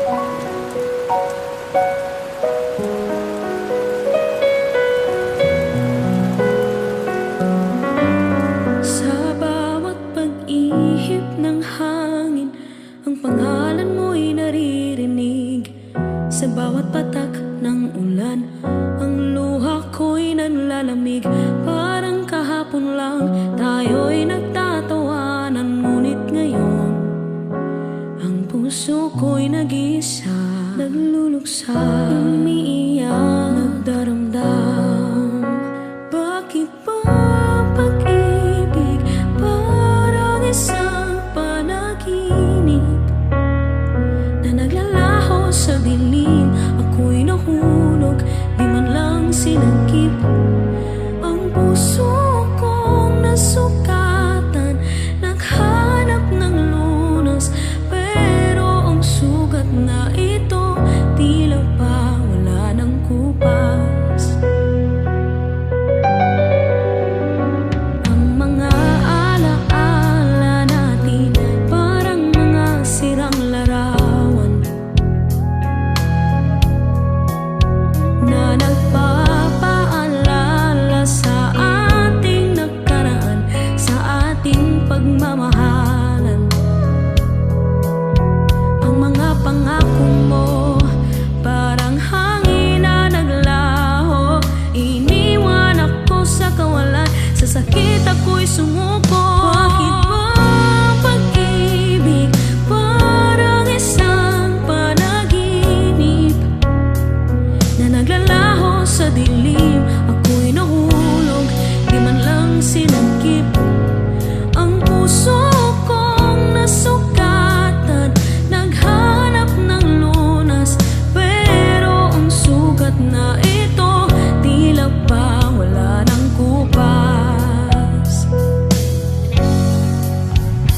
Sa bawat pag-ihip ng hangin, ang pangalan mo'y naririnig. Sa bawat patak ng ulan, ang luha ko'y nanlalamig. Parang kahapon lang tayo'y nagtatawanan, ngunit ngayon ang puso ko'y nag-iisa, nagluluksa, umiiyak, nagdaramdam. Bakit ba pag-ibig parang isang panaginip na naglalaho sa dilim? Ako'y nahulog, di man lang sinagip. Ang puso kong nasugatan, naghanap ng lunas, pero ang sugat na ito tila pa wala ng kupas. Ang mga alaala natin parang mga sirang larawan na nagpapaalala sa ating nakaraan, sa ating pagmamahalan. Ang mga pangako mo parang hangin na naglaho, iniwan ako sa kawalan, sa sakit ako'y sumuko. Bakit ba pag-ibig parang isang panaginip na naglalaho sa dilim? Ako'y nahulog, di man lang sinagip. Ang puso kong nasugatan, naghanap ng lunas, pero ang sugat na ito tila pa wala ng kupas.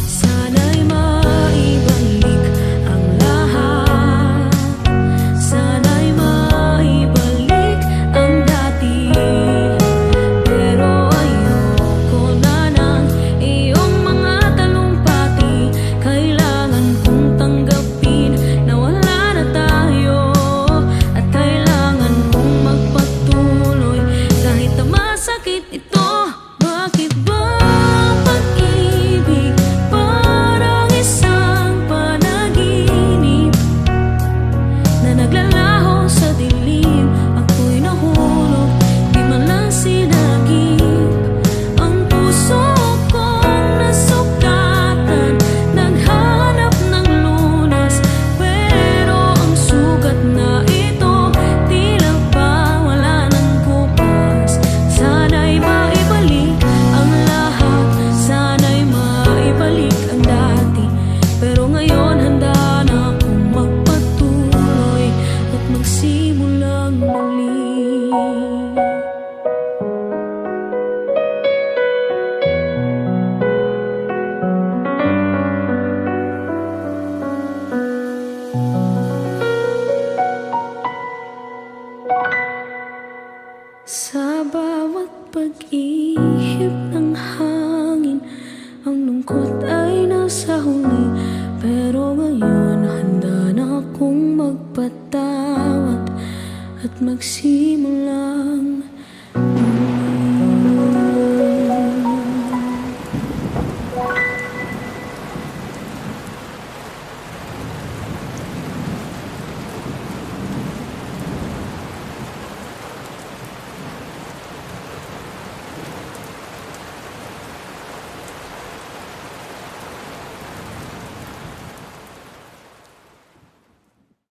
Sana'y maibalik ang lahat, sana'y maibalik ang dati, pero ayoko na ng iyong mga talumpati. Kailangan kong tanggapin na wala na tayo, at kailangan kong magpatuloy kahit na masakit ito. Bakit ba pag-ibig parang isang panaginip na naglalaho sa dilim? Ako'y nahulog, di man lang sinagip. Ang puso kong nasugatan, naghanap ng lunas, pero ang sugat na ito tila pa wala ng kupas. Sana'y maibalik ang lahat, sana'y maibalik ang dati, pero ngayon handa na akong magpatuloy at magsimulang muli. Sa bawat pag-ihip ng hangin, ang lungkot ay nasa huli, pero ngayon handa na akong magpatawad at magsimula